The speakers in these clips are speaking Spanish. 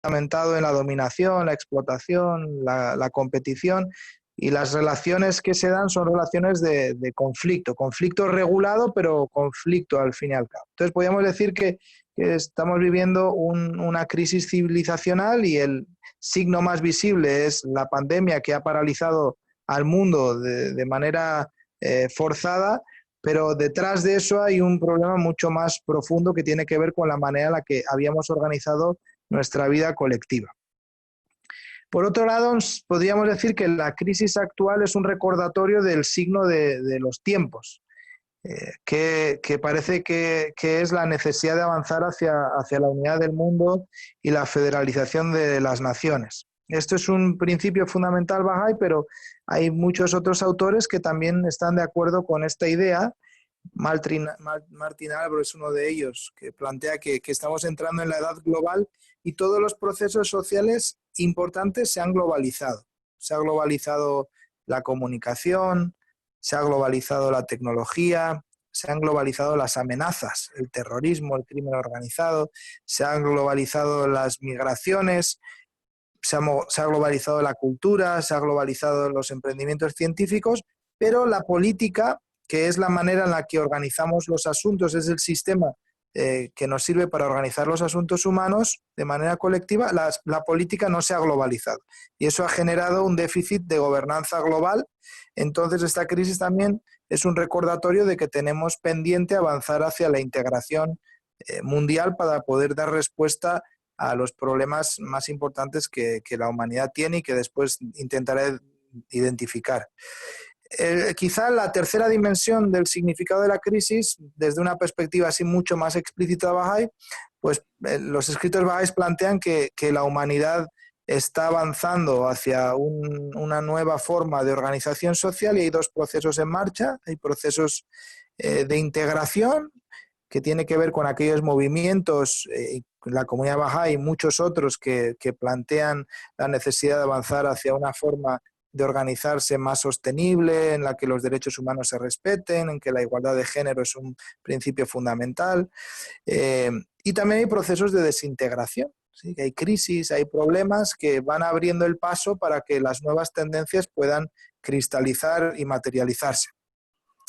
fundamentado en la dominación, la explotación, la competición, y las relaciones que se dan son relaciones de conflicto, conflicto regulado, pero conflicto al fin y al cabo. Entonces podríamos decir que estamos viviendo una crisis civilizacional, y el signo más visible es la pandemia, que ha paralizado al mundo de manera forzada, pero detrás de eso hay un problema mucho más profundo que tiene que ver con la manera en la que habíamos organizado nuestra vida colectiva. Por otro lado, podríamos decir que la crisis actual es un recordatorio del signo de los tiempos, que parece que es la necesidad de avanzar hacia la unidad del mundo y la federalización de las naciones. Esto es un principio fundamental Bahá'í, pero hay muchos otros autores que también están de acuerdo con esta idea. Martin Albro es uno de ellos, que plantea que estamos entrando en la edad global y todos los procesos sociales importantes se han globalizado. Se ha globalizado la comunicación, se ha globalizado la tecnología, se han globalizado las amenazas, el terrorismo, el crimen organizado, se han globalizado las migraciones, se ha globalizado la cultura, se ha globalizado los emprendimientos científicos, pero la política, que es la manera en la que organizamos los asuntos, es el sistema que nos sirve para organizar los asuntos humanos de manera colectiva, la política no se ha globalizado. Y eso ha generado un déficit de gobernanza global. Entonces esta crisis también es un recordatorio de que tenemos pendiente avanzar hacia la integración mundial para poder dar respuesta a los problemas más importantes que la humanidad tiene y que después intentaré identificar. Quizá la tercera dimensión del significado de la crisis, desde una perspectiva así mucho más explícita Bahá'í, pues los escritos Bahá'ís plantean que la humanidad está avanzando hacia una nueva forma de organización social, y hay dos procesos en marcha. Hay procesos de integración, que tiene que ver con aquellos movimientos, la comunidad Bahá'í y muchos otros que plantean la necesidad de avanzar hacia una forma de organizarse más sostenible, en la que los derechos humanos se respeten, en que la igualdad de género es un principio fundamental. Y también hay procesos de desintegración, ¿sí? Hay crisis, hay problemas que van abriendo el paso para que las nuevas tendencias puedan cristalizar y materializarse.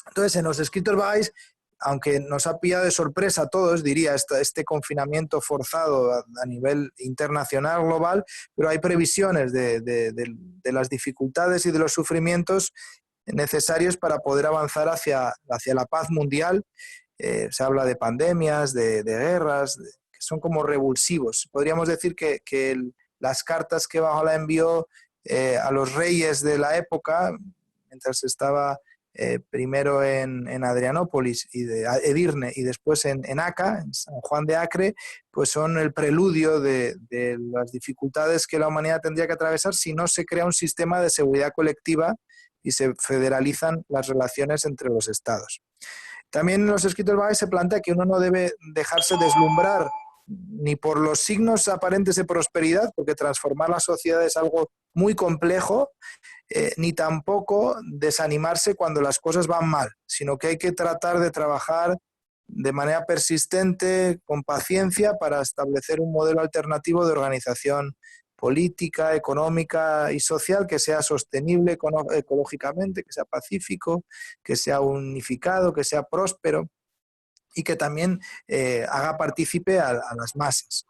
Entonces, en los escritos Bahá'ís, aunque nos ha pillado de sorpresa a todos, diría, este confinamiento forzado a nivel internacional, global, pero hay previsiones de las dificultades y de los sufrimientos necesarios para poder avanzar hacia la paz mundial. Se habla de pandemias, de guerras, que son como revulsivos. Podríamos decir que las cartas que Baha'u'lláh envió a los reyes de la época, mientras estaba primero en Adrianópolis y de Edirne, y después en Aca, en San Juan de Acre, pues son el preludio de las dificultades que la humanidad tendría que atravesar si no se crea un sistema de seguridad colectiva y se federalizan las relaciones entre los estados. También en los escritos Bahá'í se plantea que uno no debe dejarse deslumbrar ni por los signos aparentes de prosperidad, porque transformar la sociedad es algo muy complejo, ni tampoco desanimarse cuando las cosas van mal, sino que hay que tratar de trabajar de manera persistente, con paciencia, para establecer un modelo alternativo de organización política, económica y social que sea sostenible ecológicamente, que sea pacífico, que sea unificado, que sea próspero y que también haga partícipe a las masas.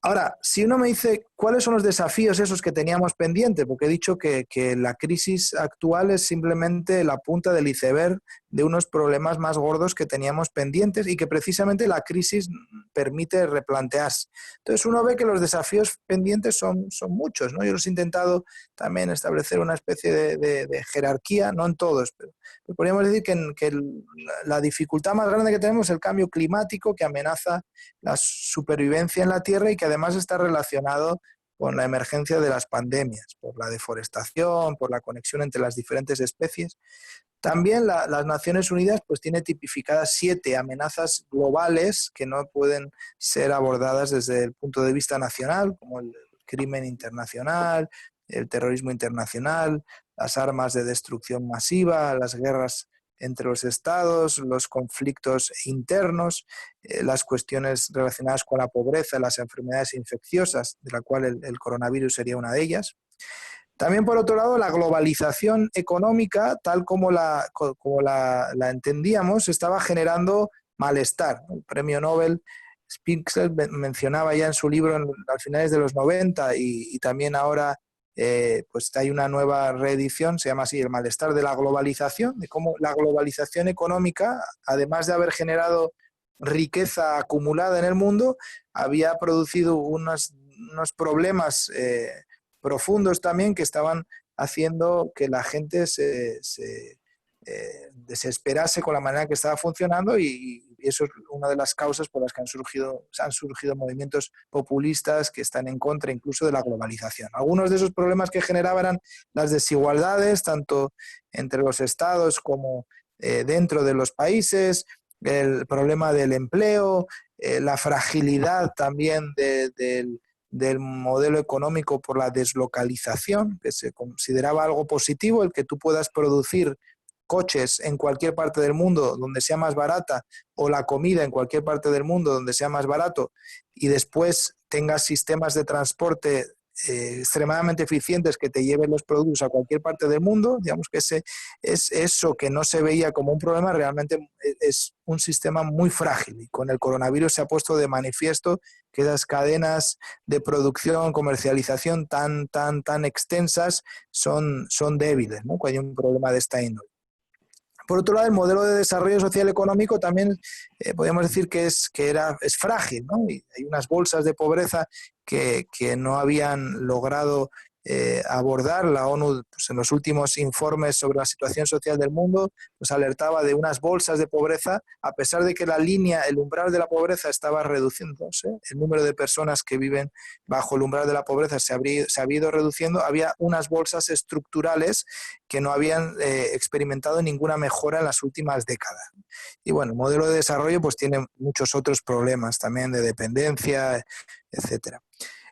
Ahora, si uno me dice cuáles son los desafíos esos que teníamos pendientes, porque he dicho que la crisis actual es simplemente la punta del iceberg de unos problemas más gordos que teníamos pendientes y que precisamente la crisis permite replantearse. Entonces uno ve que los desafíos pendientes son muchos, ¿no? Yo los he intentado también establecer una especie de jerarquía, no en todos, pero podríamos decir que la dificultad más grande que tenemos es el cambio climático, que amenaza la supervivencia en la Tierra y que además está relacionado con la emergencia de las pandemias, por la deforestación, por la conexión entre las diferentes especies. También las Naciones Unidas pues tiene tipificadas 7 amenazas globales que no pueden ser abordadas desde el punto de vista nacional, como el crimen internacional, el terrorismo internacional, las armas de destrucción masiva, las guerras entre los estados, los conflictos internos, las cuestiones relacionadas con la pobreza, las enfermedades infecciosas, de la cual el coronavirus sería una de ellas. También, por otro lado, la globalización económica, tal como la entendíamos, estaba generando malestar. El premio Nobel Spitzer mencionaba ya en su libro a finales de los 90 y también ahora pues hay una nueva reedición, se llama así, El malestar de la globalización, de cómo la globalización económica, además de haber generado riqueza acumulada en el mundo, había producido unos problemas profundos también que estaban haciendo que la gente se desesperase con la manera que estaba funcionando y eso es una de las causas por las que han surgido movimientos populistas que están en contra incluso de la globalización. Algunos de esos problemas que generaban eran las desigualdades, tanto entre los estados como dentro de los países, el problema del empleo, la fragilidad también del modelo económico por la deslocalización, que se consideraba algo positivo, el que tú puedas producir coches en cualquier parte del mundo donde sea más barata o la comida en cualquier parte del mundo donde sea más barato y después tengas sistemas de transporte extremadamente eficientes que te lleven los productos a cualquier parte del mundo, digamos que es eso que no se veía como un problema, realmente es un sistema muy frágil y con el coronavirus se ha puesto de manifiesto que esas cadenas de producción, comercialización tan extensas son débiles, ¿no? Cuando hay un problema de esta índole. Por otro lado, el modelo de desarrollo social económico también podríamos decir que es frágil, ¿no? Y hay unas bolsas de pobreza que no habían logrado abordar. La ONU, pues, en los últimos informes sobre la situación social del mundo, pues alertaba de unas bolsas de pobreza, a pesar de que el umbral de la pobreza estaba reduciéndose, el número de personas que viven bajo el umbral de la pobreza se ha ido reduciendo, había unas bolsas estructurales que no habían experimentado ninguna mejora en las últimas décadas. Y bueno, el modelo de desarrollo pues tiene muchos otros problemas también de dependencia, etcétera.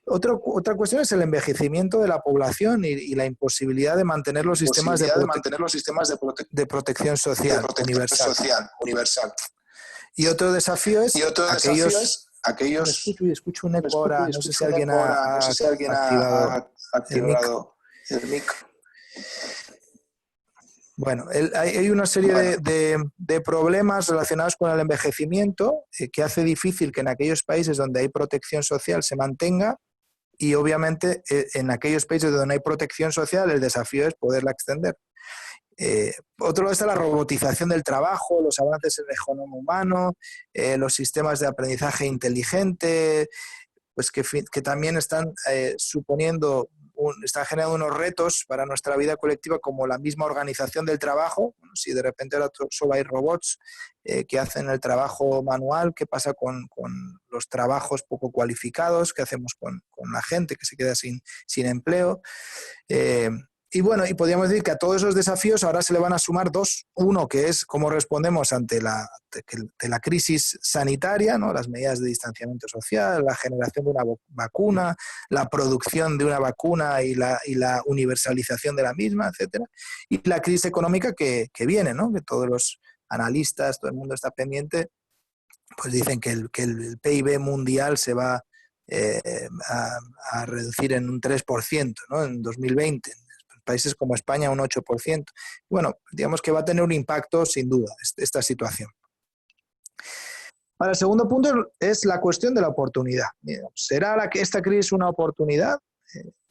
Otra cuestión es el envejecimiento de la población y la imposibilidad de mantener los sistemas de protección social universal. Y otro desafío es aquellos... Escucho un eco ahora, no sé si alguien ha activado el mic. Bueno, hay una serie de problemas relacionados con el envejecimiento que hace difícil que en aquellos países donde hay protección social se mantenga y obviamente en aquellos países donde no hay protección social el desafío es poderla extender. Otro lado está la robotización del trabajo, los avances en el genoma humano, los sistemas de aprendizaje inteligente, pues que también están están generando unos retos para nuestra vida colectiva como la misma organización del trabajo. Bueno, si de repente ahora solo hay robots que hacen el trabajo manual, ¿qué pasa con los trabajos poco cualificados? ¿Qué hacemos con la gente que se queda sin empleo? Y bueno, y podríamos decir que a todos esos desafíos ahora se le van a sumar dos. Uno, que es cómo respondemos ante la crisis sanitaria, ¿no? Las medidas de distanciamiento social, la generación de una vacuna, la producción de una vacuna y la universalización de la misma, etcétera. Y la crisis económica que viene, ¿no? Que todos los analistas, todo el mundo está pendiente, pues dicen que el PIB mundial se va a reducir en un 3%, ¿no? En 2020. Países como España un 8%. Bueno, digamos que va a tener un impacto sin duda esta situación. Ahora, el segundo punto es la cuestión de la oportunidad. ¿Será esta crisis una oportunidad?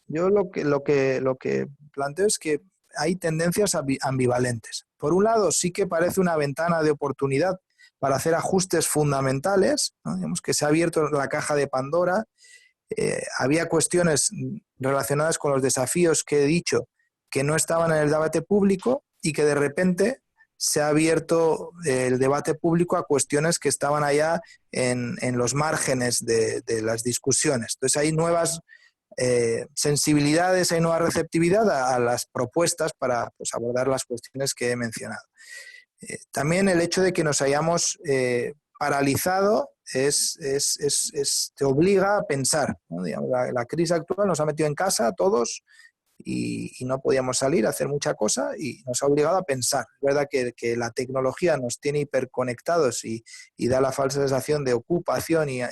Yo lo que planteo es que hay tendencias ambivalentes. Por un lado, sí que parece una ventana de oportunidad para hacer ajustes fundamentales, ¿no? Digamos que se ha abierto la caja de Pandora. Había cuestiones relacionadas con los desafíos que he dicho que no estaban en el debate público y que de repente se ha abierto el debate público a cuestiones que estaban allá en los márgenes de las discusiones. Entonces hay nuevas sensibilidades, hay nueva receptividad a las propuestas para pues, abordar las cuestiones que he mencionado. También el hecho de que nos hayamos paralizado te obliga a pensar, ¿no? Digamos, la crisis actual nos ha metido en casa a todos y no podíamos salir a hacer mucha cosa y nos ha obligado a pensar. Es verdad que la tecnología nos tiene hiperconectados y da la falsa sensación de ocupación y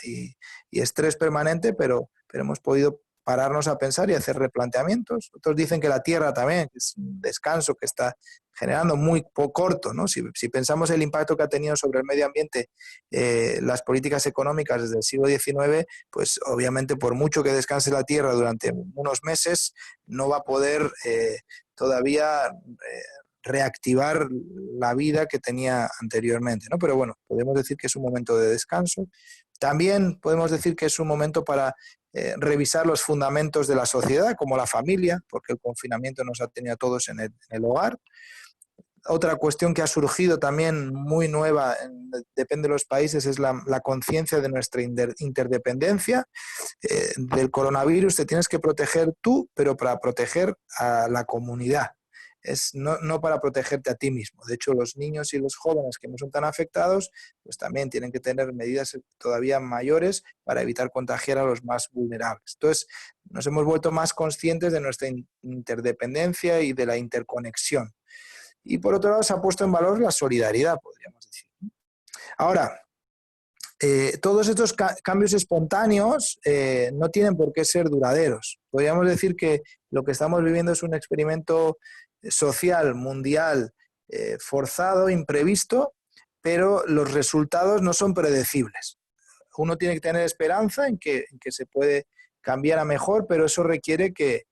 estrés permanente, pero hemos podido pararnos a pensar y hacer replanteamientos. Otros dicen que la Tierra también, que es un descanso que está generando muy corto, ¿no? Si pensamos el impacto que ha tenido sobre el medio ambiente las políticas económicas desde el siglo XIX, pues obviamente por mucho que descanse la Tierra durante unos meses, no va a poder todavía reactivar la vida que tenía anteriormente, ¿no? Pero bueno, podemos decir que es un momento de descanso. También podemos decir que es un momento para revisar los fundamentos de la sociedad, como la familia, porque el confinamiento nos ha tenido a todos en el hogar. Otra cuestión que ha surgido también muy nueva, depende de los países, es la conciencia de nuestra interdependencia. Del coronavirus te tienes que proteger tú, pero para proteger a la comunidad. No para protegerte a ti mismo. De hecho, los niños y los jóvenes que no son tan afectados, pues también tienen que tener medidas todavía mayores para evitar contagiar a los más vulnerables. Entonces, nos hemos vuelto más conscientes de nuestra interdependencia y de la interconexión. Y por otro lado, se ha puesto en valor la solidaridad, podríamos decir. Ahora, todos estos cambios espontáneos no tienen por qué ser duraderos. Podríamos decir que lo que estamos viviendo es un experimento social, mundial, forzado, imprevisto, pero los resultados no son predecibles. Uno tiene que tener esperanza en que se puede cambiar a mejor, pero eso requiere que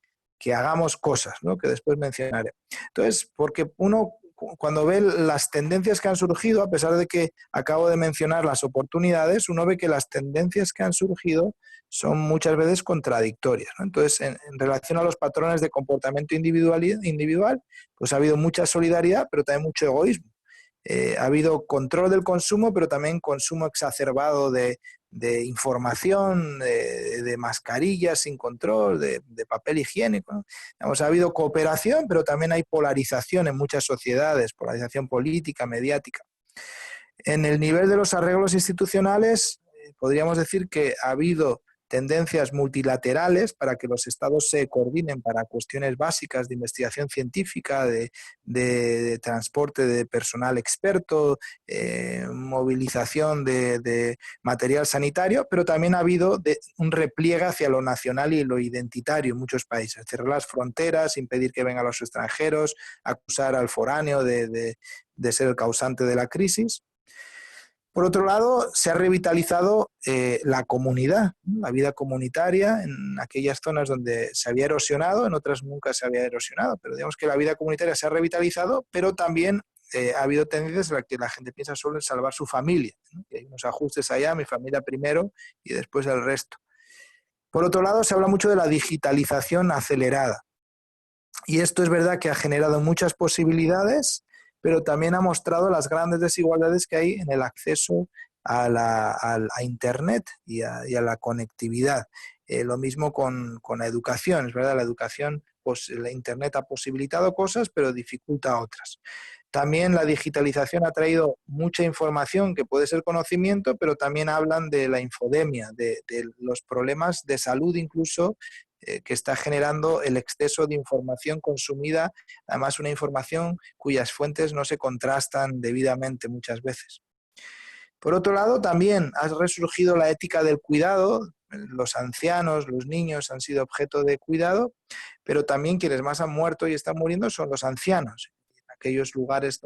hagamos cosas, ¿no? Que después mencionaré. Entonces, porque uno cuando ve las tendencias que han surgido, a pesar de que acabo de mencionar las oportunidades, uno ve que las tendencias que han surgido son muchas veces contradictorias, ¿no? Entonces, en relación a los patrones de comportamiento individual, pues ha habido mucha solidaridad, pero también mucho egoísmo. Ha habido control del consumo, pero también consumo exacerbado de información, de mascarillas sin control, de papel higiénico, ¿no? Digamos, ha habido cooperación, pero también hay polarización en muchas sociedades, polarización política, mediática. En el nivel de los arreglos institucionales, podríamos decir que ha habido tendencias multilaterales para que los estados se coordinen para cuestiones básicas de investigación científica, de transporte de personal experto, movilización de material sanitario, pero también ha habido un repliegue hacia lo nacional y lo identitario en muchos países. Cerrar las fronteras, impedir que vengan los extranjeros, acusar al foráneo de ser el causante de la crisis. Por otro lado, se ha revitalizado la comunidad, ¿no? La vida comunitaria en aquellas zonas donde se había erosionado, en otras nunca se había erosionado, pero digamos que la vida comunitaria se ha revitalizado, pero también ha habido tendencias en las que la gente piensa solo en salvar su familia, ¿no? Que hay unos ajustes allá, mi familia primero y después el resto. Por otro lado, se habla mucho de la digitalización acelerada. Y esto es verdad que ha generado muchas posibilidades, pero también ha mostrado las grandes desigualdades que hay en el acceso a Internet y a la conectividad. Lo mismo con la educación, es verdad, la educación, pues la Internet ha posibilitado cosas, pero dificulta otras. También la digitalización ha traído mucha información que puede ser conocimiento, pero también hablan de la infodemia, de los problemas de salud incluso que está generando el exceso de información consumida, además una información cuyas fuentes no se contrastan debidamente muchas veces. Por otro lado, también ha resurgido la ética del cuidado. Los ancianos, los niños han sido objeto de cuidado, pero también quienes más han muerto y están muriendo son los ancianos. Aquellos lugares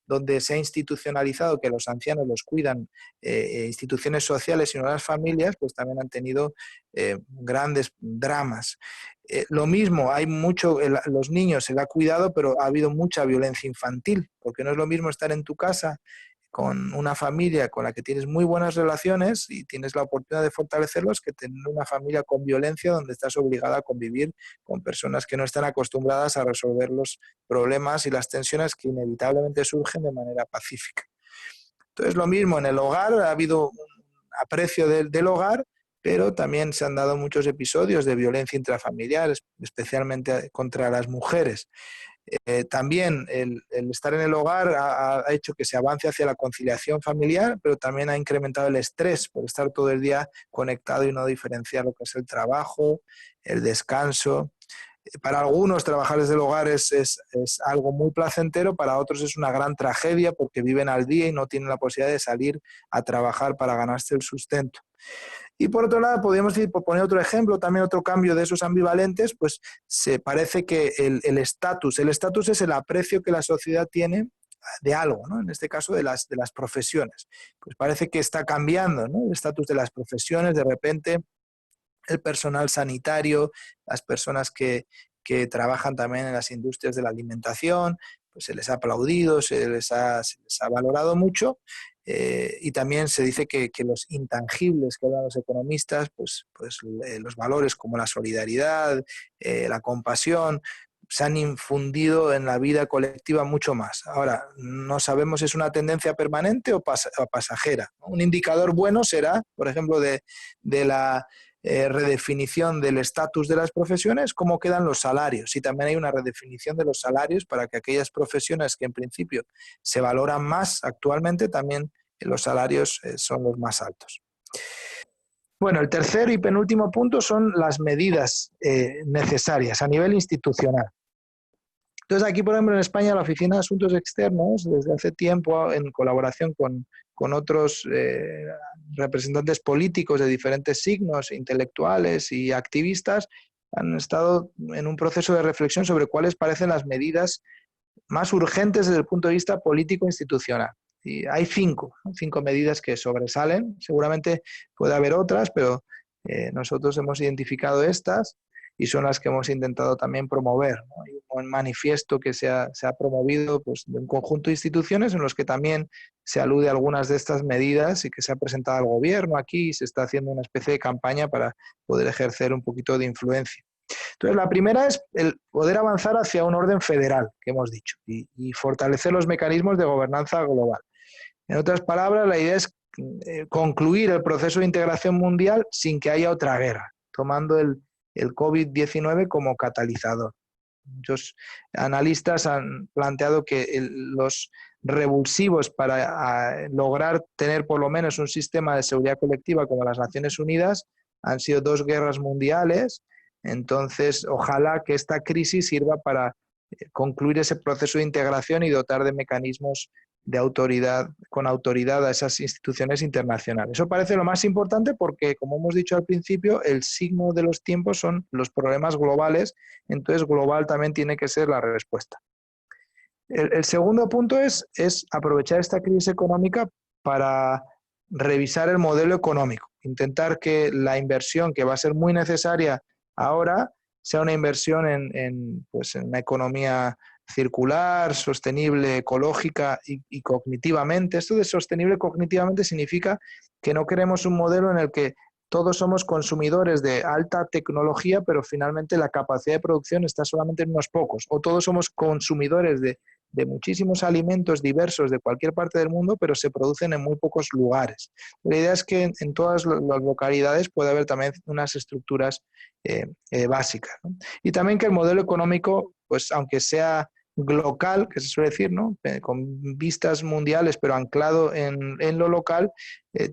donde se ha institucionalizado que los ancianos los cuidan instituciones sociales y no las familias, pues también han tenido grandes dramas. Lo mismo, los niños se les ha cuidado, pero ha habido mucha violencia infantil, porque no es lo mismo estar en tu casa con una familia con la que tienes muy buenas relaciones y tienes la oportunidad de fortalecerlos que tener una familia con violencia donde estás obligada a convivir con personas que no están acostumbradas a resolver los problemas y las tensiones que inevitablemente surgen de manera pacífica. Entonces, lo mismo, en el hogar ha habido un aprecio del hogar, pero también se han dado muchos episodios de violencia intrafamiliar, especialmente contra las mujeres. También el estar en el hogar ha hecho que se avance hacia la conciliación familiar, pero también ha incrementado el estrés por estar todo el día conectado y no diferenciar lo que es el trabajo, el descanso. Para algunos trabajar desde el hogar es algo muy placentero, para otros es una gran tragedia porque viven al día y no tienen la posibilidad de salir a trabajar para ganarse el sustento. Y por otro lado, podríamos decir, por poner otro ejemplo, también otro cambio de esos ambivalentes, pues se parece que el estatus es el aprecio que la sociedad tiene de algo, ¿no? En este caso de las profesiones. Pues parece que está cambiando, ¿no? El estatus de las profesiones, de repente el personal sanitario, las personas que trabajan también en las industrias de la alimentación, pues se les ha aplaudido, se les ha valorado mucho, y también se dice que los intangibles que hablan los economistas, los valores como la solidaridad, la compasión, se han infundido en la vida colectiva mucho más. Ahora, no sabemos si es una tendencia permanente o pasajera. Un indicador bueno será, por ejemplo, de la redefinición del estatus de las profesiones, cómo quedan los salarios. Y también hay una redefinición de los salarios para que aquellas profesiones que en principio se valoran más actualmente, también los salarios son los más altos. Bueno, el tercer y penúltimo punto son las medidas necesarias a nivel institucional. Entonces, aquí, por ejemplo, en España, la Oficina de Asuntos Externos, desde hace tiempo, en colaboración con otros representantes políticos de diferentes signos, intelectuales y activistas, han estado en un proceso de reflexión sobre cuáles parecen las medidas más urgentes desde el punto de vista político-institucional. Y hay cinco medidas que sobresalen. Seguramente puede haber otras, pero nosotros hemos identificado estas y son las que hemos intentado también promover, ¿no? Hay un manifiesto que se ha promovido, pues, de un conjunto de instituciones en los que también se alude a algunas de estas medidas y que se ha presentado al gobierno aquí y se está haciendo una especie de campaña para poder ejercer un poquito de influencia. Entonces, la primera es el poder avanzar hacia un orden federal, que hemos dicho, y fortalecer los mecanismos de gobernanza global. En otras palabras, la idea es concluir el proceso de integración mundial sin que haya otra guerra, tomando el COVID-19 como catalizador. Muchos analistas han planteado que los revulsivos para lograr tener por lo menos un sistema de seguridad colectiva como las Naciones Unidas han sido 2 guerras mundiales. Entonces, ojalá que esta crisis sirva para concluir ese proceso de integración y dotar de mecanismos de autoridad, con autoridad a esas instituciones internacionales. Eso parece lo más importante porque, como hemos dicho al principio, el signo de los tiempos son los problemas globales, entonces global también tiene que ser la respuesta. El segundo punto es aprovechar esta crisis económica para revisar el modelo económico, intentar que la inversión que va a ser muy necesaria ahora sea una inversión en una economía circular, sostenible, ecológica y cognitivamente. Esto de sostenible cognitivamente significa que no queremos un modelo en el que todos somos consumidores de alta tecnología, pero finalmente la capacidad de producción está solamente en unos pocos. O todos somos consumidores de muchísimos alimentos diversos de cualquier parte del mundo, pero se producen en muy pocos lugares. La idea es que en todas las localidades puede haber también unas estructuras básicas, ¿no? Y también que el modelo económico, pues aunque sea local, que se suele decir, ¿no? Con vistas mundiales, pero anclado en lo local,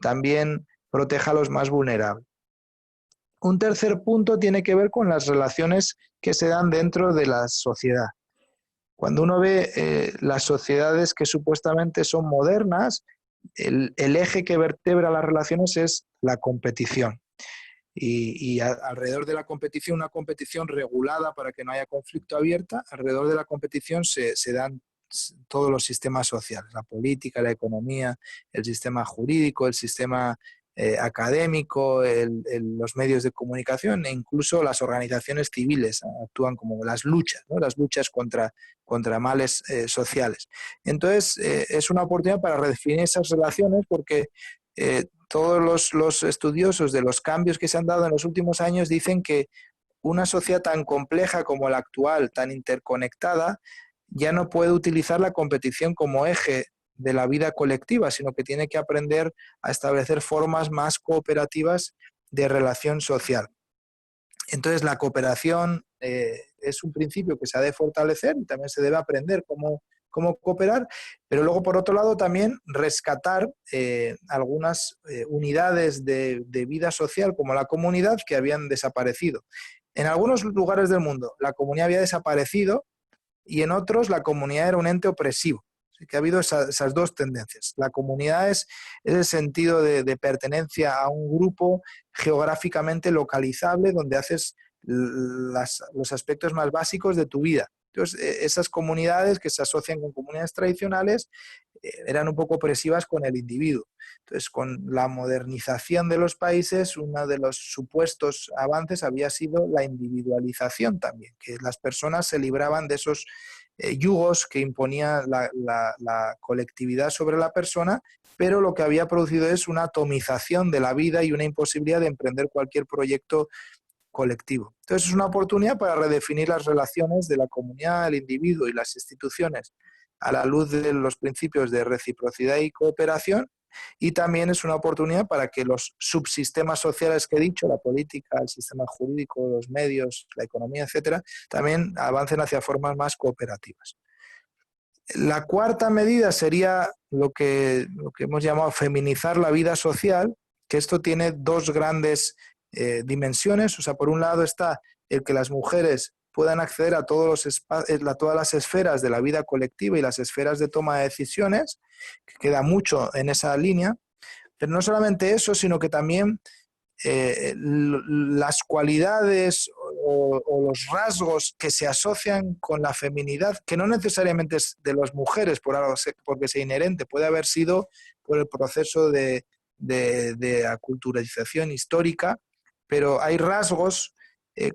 también proteja a los más vulnerables. Un tercer punto tiene que ver con las relaciones que se dan dentro de la sociedad. Cuando uno ve las sociedades que supuestamente son modernas, el eje que vertebra las relaciones es la competición. Y alrededor de la competición, una competición regulada para que no haya conflicto abierta, alrededor de la competición se dan todos los sistemas sociales, la política, la economía, el sistema jurídico, el sistema académico, los medios de comunicación e incluso las organizaciones civiles actúan como las luchas, ¿no? Las luchas contra males sociales. Entonces, es una oportunidad para redefinir esas relaciones porque todos los estudiosos de los cambios que se han dado en los últimos años dicen que una sociedad tan compleja como la actual, tan interconectada, ya no puede utilizar la competición como eje de la vida colectiva, sino que tiene que aprender a establecer formas más cooperativas de relación social. Entonces, la cooperación es un principio que se ha de fortalecer y también se debe aprender cómo cooperar, pero luego, por otro lado, también rescatar algunas unidades de vida social como la comunidad que habían desaparecido. En algunos lugares del mundo la comunidad había desaparecido y en otros la comunidad era un ente opresivo. Así que ha habido esas dos tendencias. La comunidad es el sentido de pertenencia a un grupo geográficamente localizable donde haces los aspectos más básicos de tu vida. Entonces, esas comunidades que se asocian con comunidades tradicionales eran un poco opresivas con el individuo. Entonces, con la modernización de los países, uno de los supuestos avances había sido la individualización también, que las personas se libraban de esos yugos que imponía la colectividad sobre la persona, pero lo que había producido es una atomización de la vida y una imposibilidad de emprender cualquier proyecto colectivo. Entonces es una oportunidad para redefinir las relaciones de la comunidad, el individuo y las instituciones a la luz de los principios de reciprocidad y cooperación, y también es una oportunidad para que los subsistemas sociales que he dicho, la política, el sistema jurídico, los medios, la economía, etcétera, también avancen hacia formas más cooperativas. La cuarta medida sería lo que hemos llamado feminizar la vida social, que esto tiene dos grandes dimensiones. O sea, por un lado está el que las mujeres puedan acceder a todas las esferas de la vida colectiva y las esferas de toma de decisiones, que queda mucho en esa línea. Pero no solamente eso, sino que también las cualidades o los rasgos que se asocian con la feminidad, que no necesariamente es de las mujeres porque sea inherente, puede haber sido por el proceso de aculturización histórica, pero hay rasgos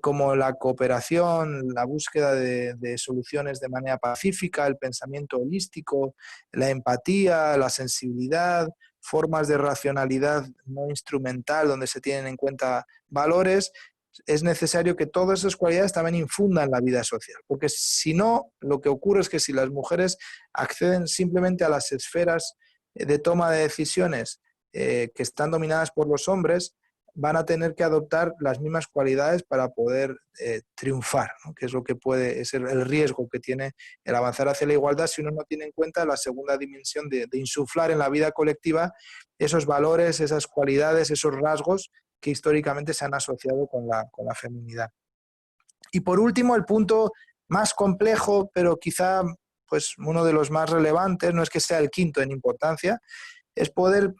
como la cooperación, la búsqueda de soluciones de manera pacífica, el pensamiento holístico, la empatía, la sensibilidad, formas de racionalidad no instrumental donde se tienen en cuenta valores. Es necesario que todas esas cualidades también infundan la vida social, porque si no, lo que ocurre es que si las mujeres acceden simplemente a las esferas de toma de decisiones que están dominadas por los hombres, van a tener que adoptar las mismas cualidades para poder triunfar, ¿no? Que es lo que puede ser el riesgo que tiene el avanzar hacia la igualdad si uno no tiene en cuenta la segunda dimensión de insuflar en la vida colectiva esos valores, esas cualidades, esos rasgos que históricamente se han asociado con la feminidad. Y por último, el punto más complejo, pero quizá pues, uno de los más relevantes, no es que sea el quinto en importancia, es poder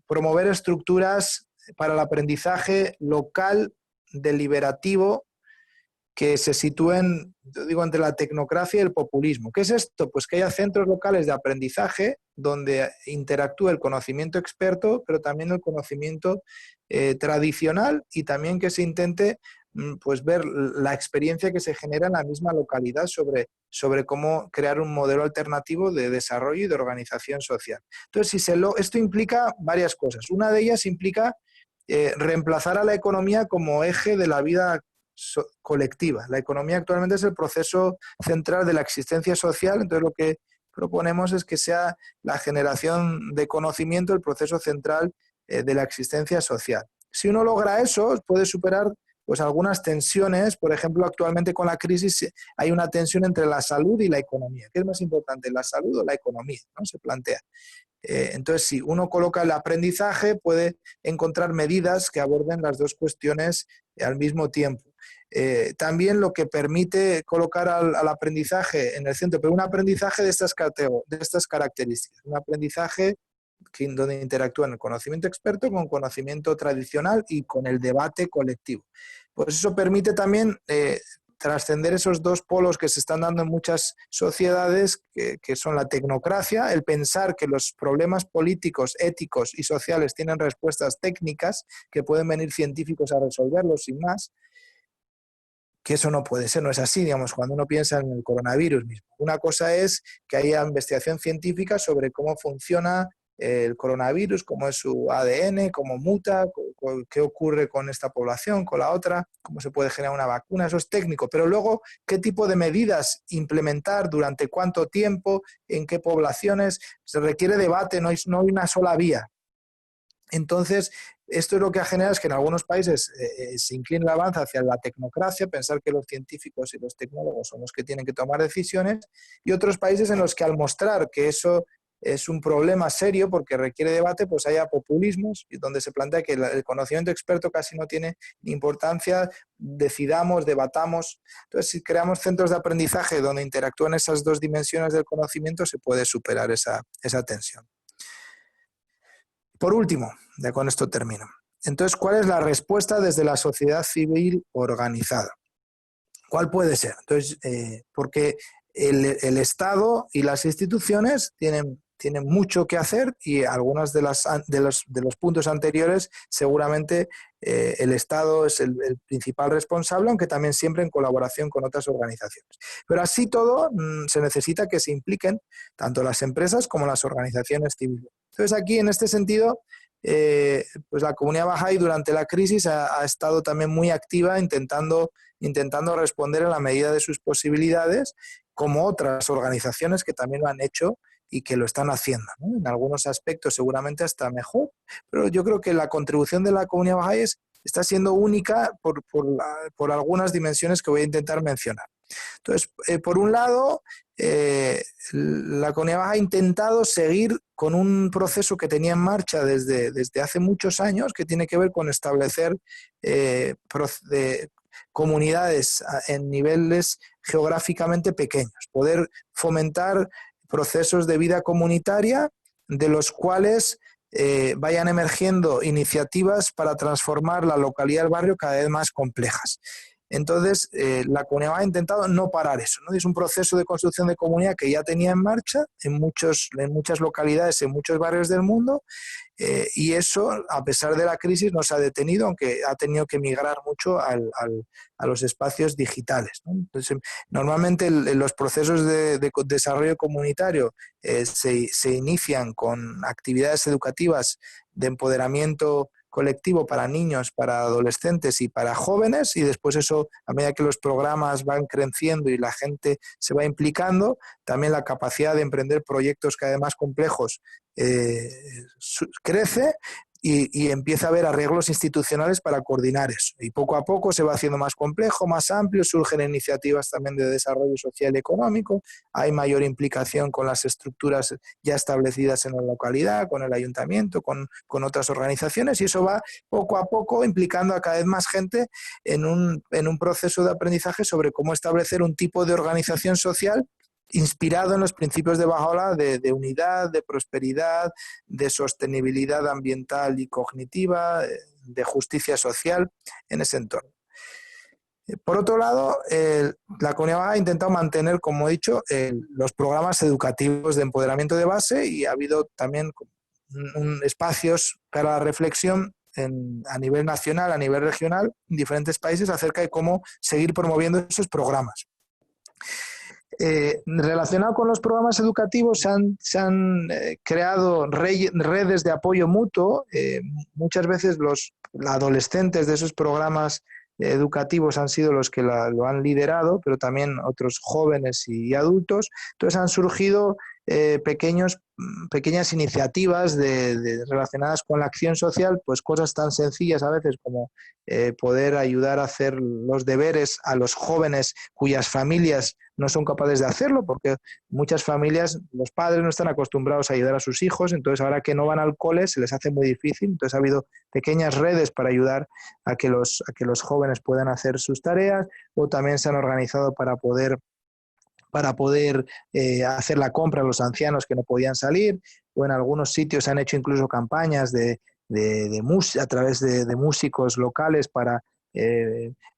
promover estructuras para el aprendizaje local, deliberativo, que se sitúen, yo digo, entre la tecnocracia y el populismo. ¿Qué es esto? Pues que haya centros locales de aprendizaje donde interactúe el conocimiento experto, pero también el conocimiento tradicional, y también que se intente pues ver la experiencia que se genera en la misma localidad sobre cómo crear un modelo alternativo de desarrollo y de organización social. Entonces, esto implica varias cosas. Una de ellas implica reemplazar a la economía como eje de la vida colectiva. La economía actualmente es el proceso central de la existencia social, entonces lo que proponemos es que sea la generación de conocimiento el proceso central de la existencia social. Si uno logra eso, puede superar pues algunas tensiones. Por ejemplo, actualmente con la crisis hay una tensión entre la salud y la economía. ¿Qué es más importante, la salud o la economía? ¿No? Se plantea. Entonces, si uno coloca el aprendizaje, puede encontrar medidas que aborden las dos cuestiones al mismo tiempo. También lo que permite colocar al aprendizaje en el centro, pero un aprendizaje de estas características, un aprendizaje donde interactúan el conocimiento experto con conocimiento tradicional y con el debate colectivo. Pues eso permite también trascender esos dos polos que se están dando en muchas sociedades, que son la tecnocracia, el pensar que los problemas políticos, éticos y sociales tienen respuestas técnicas, que pueden venir científicos a resolverlos sin más, que eso no puede ser, no es así, digamos, cuando uno piensa en el coronavirus mismo. Una cosa es que haya investigación científica sobre cómo funciona el coronavirus, cómo es su ADN, cómo muta, qué ocurre con esta población, con la otra, cómo se puede generar una vacuna, eso es técnico, pero luego qué tipo de medidas implementar, durante cuánto tiempo, en qué poblaciones, se requiere debate, no hay una sola vía. Entonces, esto es lo que ha generado es que en algunos países se inclina el avance hacia la tecnocracia, pensar que los científicos y los tecnólogos son los que tienen que tomar decisiones, y otros países en los que al mostrar que eso es un problema serio porque requiere debate, pues haya populismos y donde se plantea que el conocimiento experto casi no tiene importancia, decidamos, debatamos. Entonces, si creamos centros de aprendizaje donde interactúan esas dos dimensiones del conocimiento, se puede superar esa tensión. Por último, ya con esto termino. Entonces, ¿cuál es la respuesta desde la sociedad civil organizada? ¿Cuál puede ser? Entonces, porque el Estado y las instituciones tienen mucho que hacer y algunos de los puntos anteriores seguramente el Estado es el principal responsable, aunque también siempre en colaboración con otras organizaciones. Pero así todo se necesita que se impliquen tanto las empresas como las organizaciones civiles. Entonces aquí en este sentido pues la comunidad Bahá'í durante la crisis ha estado también muy activa intentando responder en la medida de sus posibilidades, como otras organizaciones que también lo han hecho y que lo están haciendo, ¿no? En algunos aspectos seguramente hasta mejor, pero yo creo que la contribución de la comunidad Bahá'í está siendo única por algunas dimensiones que voy a intentar mencionar. Entonces, por un lado, la comunidad Bahá'í ha intentado seguir con un proceso que tenía en marcha desde hace muchos años, que tiene que ver con establecer comunidades en niveles geográficamente pequeños, poder fomentar procesos de vida comunitaria de los cuales vayan emergiendo iniciativas para transformar la localidad del barrio cada vez más complejas. Entonces, la comunidad ha intentado no parar eso, ¿no? Es un proceso de construcción de comunidad que ya tenía en marcha en muchas localidades, en muchos barrios del mundo, y eso, a pesar de la crisis, no se ha detenido, aunque ha tenido que migrar mucho a los espacios digitales, ¿no? Entonces, normalmente los procesos de desarrollo comunitario se inician con actividades educativas de empoderamiento colectivo para niños, para adolescentes y para jóvenes, y después eso, a medida que los programas van creciendo y la gente se va implicando, también la capacidad de emprender proyectos cada vez más complejos crece y empieza a haber arreglos institucionales para coordinar eso. Y poco a poco se va haciendo más complejo, más amplio, surgen iniciativas también de desarrollo social y económico, hay mayor implicación con las estructuras ya establecidas en la localidad, con el ayuntamiento, con otras organizaciones, y eso va poco a poco implicando a cada vez más gente en un proceso de aprendizaje sobre cómo establecer un tipo de organización social inspirado en los principios de Baha'u'lláh de unidad, de prosperidad, de sostenibilidad ambiental y cognitiva, de justicia social en ese entorno. Por otro lado, la comunidad ha intentado mantener, como he dicho, los programas educativos de empoderamiento de base, y ha habido también espacios para la reflexión a nivel nacional, a nivel regional, en diferentes países acerca de cómo seguir promoviendo esos programas. Relacionado con los programas educativos se han creado redes de apoyo mutuo. Muchas veces los adolescentes de esos programas educativos han sido los que lo han liderado, pero también otros jóvenes y adultos. Entonces han surgido pequeñas iniciativas relacionadas con la acción social, pues cosas tan sencillas a veces como poder ayudar a hacer los deberes a los jóvenes cuyas familias no son capaces de hacerlo, porque muchas familias, los padres no están acostumbrados a ayudar a sus hijos, entonces ahora que no van al cole se les hace muy difícil. Entonces ha habido pequeñas redes para ayudar a que los jóvenes puedan hacer sus tareas, o también se han organizado para poder hacer la compra a los ancianos que no podían salir, o en algunos sitios se han hecho incluso campañas a través de músicos locales para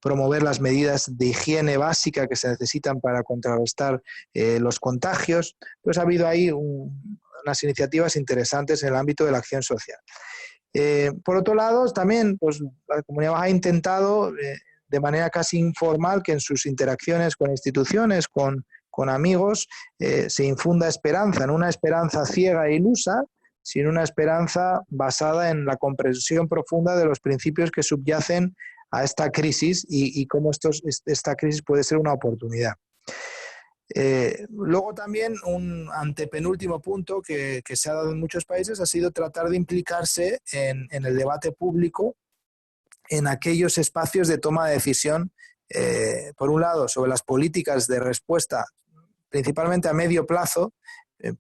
promover las medidas de higiene básica que se necesitan para contrarrestar los contagios. Entonces ha habido ahí unas iniciativas interesantes en el ámbito de la acción social. Por otro lado, también pues, la comunidad ha intentado de manera casi informal que en sus interacciones con instituciones, con amigos, se infunda esperanza, no una esperanza ciega e ilusa, sino una esperanza basada en la comprensión profunda de los principios que subyacen a esta crisis y cómo esta crisis puede ser una oportunidad. Luego también un antepenúltimo punto que se ha dado en muchos países ha sido tratar de implicarse en el debate público en aquellos espacios de toma de decisión, por un lado, sobre las políticas de respuesta, principalmente a medio plazo,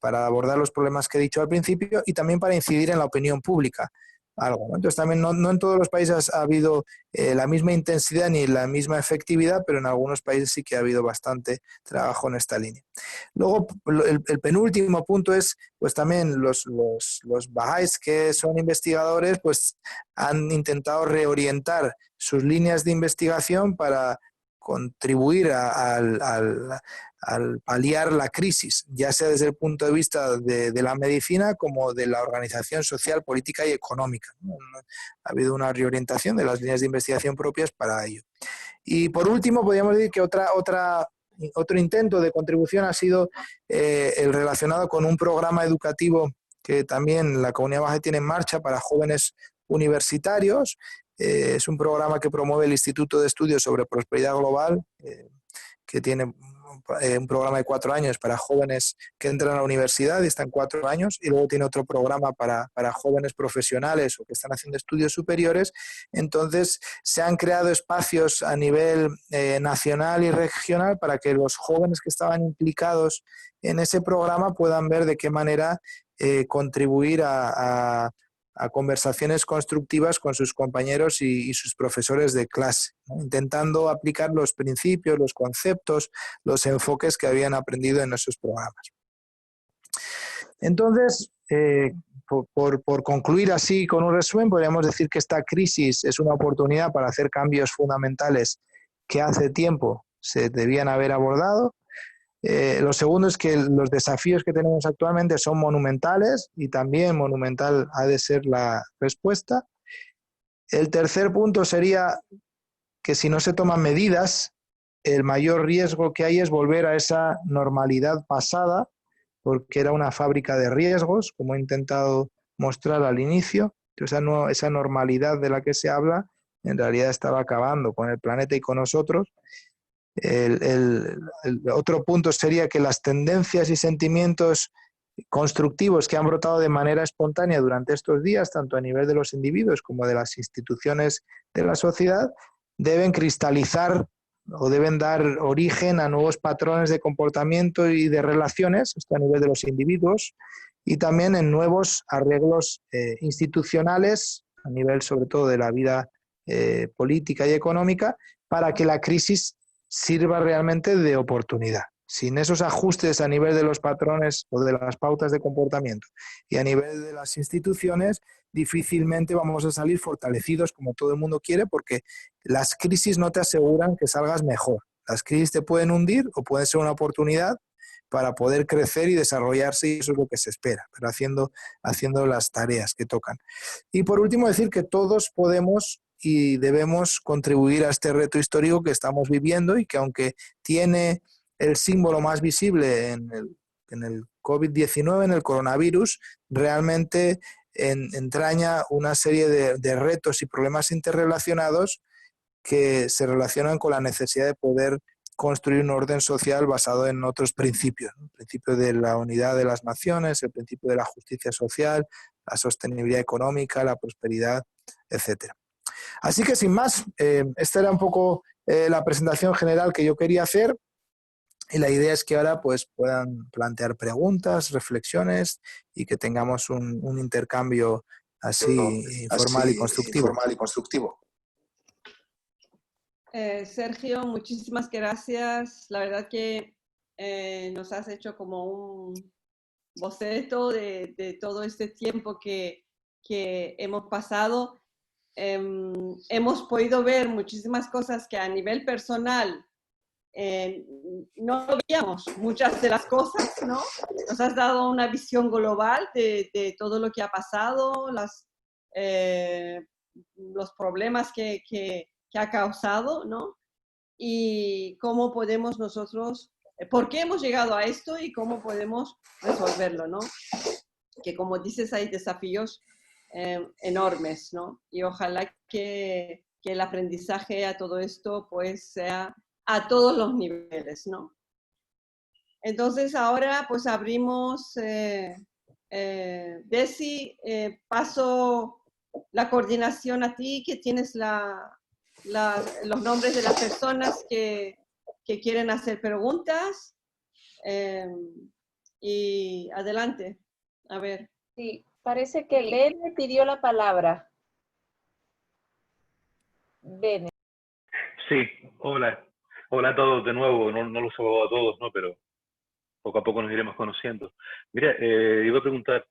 para abordar los problemas que he dicho al principio y también para incidir en la opinión pública. Algo, ¿no? Entonces también no en todos los países ha habido la misma intensidad ni la misma efectividad, pero en algunos países sí que ha habido bastante trabajo en esta línea. Luego, el penúltimo punto es, pues también los bahá'ís que son investigadores, pues han intentado reorientar sus líneas de investigación para contribuir al paliar la crisis, ya sea desde el punto de vista de la medicina como de la organización social, política y económica, ¿no? Ha habido una reorientación de las líneas de investigación propias para ello. Y por último, podríamos decir que otro intento de contribución ha sido el relacionado con un programa educativo que también la Comunidad Bahá'í tiene en marcha para jóvenes universitarios. Es un programa que promueve el Instituto de Estudios sobre Prosperidad Global, que tiene un programa de 4 años para jóvenes que entran a la universidad y están 4 años, y luego tiene otro programa para jóvenes profesionales o que están haciendo estudios superiores. Entonces se han creado espacios a nivel nacional y regional para que los jóvenes que estaban implicados en ese programa puedan ver de qué manera contribuir a conversaciones constructivas con sus compañeros y sus profesores de clase, ¿no? Intentando aplicar los principios, los conceptos, los enfoques que habían aprendido en esos programas. Entonces, por concluir así con un resumen, podríamos decir que esta crisis es una oportunidad para hacer cambios fundamentales que hace tiempo se debían haber abordado. Lo segundo es que los desafíos que tenemos actualmente son monumentales y también monumental ha de ser la respuesta. El tercer punto sería que si no se toman medidas, el mayor riesgo que hay es volver a esa normalidad pasada, porque era una fábrica de riesgos, como he intentado mostrar al inicio. Esa normalidad de la que se habla en realidad estaba acabando con el planeta y con nosotros. El otro punto sería que las tendencias y sentimientos constructivos que han brotado de manera espontánea durante estos días, tanto a nivel de los individuos como de las instituciones de la sociedad, deben cristalizar o deben dar origen a nuevos patrones de comportamiento y de relaciones, esto a nivel de los individuos, y también en nuevos arreglos institucionales, a nivel sobre todo de la vida política y económica, para que la crisis sirva realmente de oportunidad. Sin esos ajustes a nivel de los patrones o de las pautas de comportamiento y a nivel de las instituciones, difícilmente vamos a salir fortalecidos como todo el mundo quiere, porque las crisis no te aseguran que salgas mejor. Las crisis te pueden hundir o pueden ser una oportunidad para poder crecer y desarrollarse, y eso es lo que se espera, pero haciendo las tareas que tocan. Y por último, decir que todos podemos y debemos contribuir a este reto histórico que estamos viviendo, y que aunque tiene el símbolo más visible en el COVID-19, en el coronavirus, realmente entraña una serie de retos y problemas interrelacionados que se relacionan con la necesidad de poder construir un orden social basado en otros principios, ¿no? El principio de la unidad de las naciones, el principio de la justicia social, la sostenibilidad económica, la prosperidad, etcétera. Así que sin más, esta era un poco la presentación general que yo quería hacer, y la idea es que ahora pues puedan plantear preguntas, reflexiones, y que tengamos un intercambio así informal y constructivo. Sergio, muchísimas gracias. La verdad que nos has hecho como un boceto de todo este tiempo que hemos pasado. Hemos podido ver muchísimas cosas que a nivel personal no veíamos muchas de las cosas, ¿no? Nos has dado una visión global de todo lo que ha pasado, los problemas que ha causado, ¿no? Y cómo podemos nosotros, por qué hemos llegado a esto y cómo podemos resolverlo, ¿no? Que como dices, hay desafíos enormes, ¿no? Y ojalá que el aprendizaje a todo esto pues sea a todos los niveles, ¿no? Entonces ahora pues abrimos, Desi, paso la coordinación a ti, que tienes los nombres de las personas que quieren hacer preguntas. Y adelante, a ver. Sí, parece que Lene pidió la palabra. Lene. Sí, hola. Hola a todos de nuevo. No los saludo a todos, ¿no? Pero poco a poco nos iremos conociendo. Mira, iba a preguntar,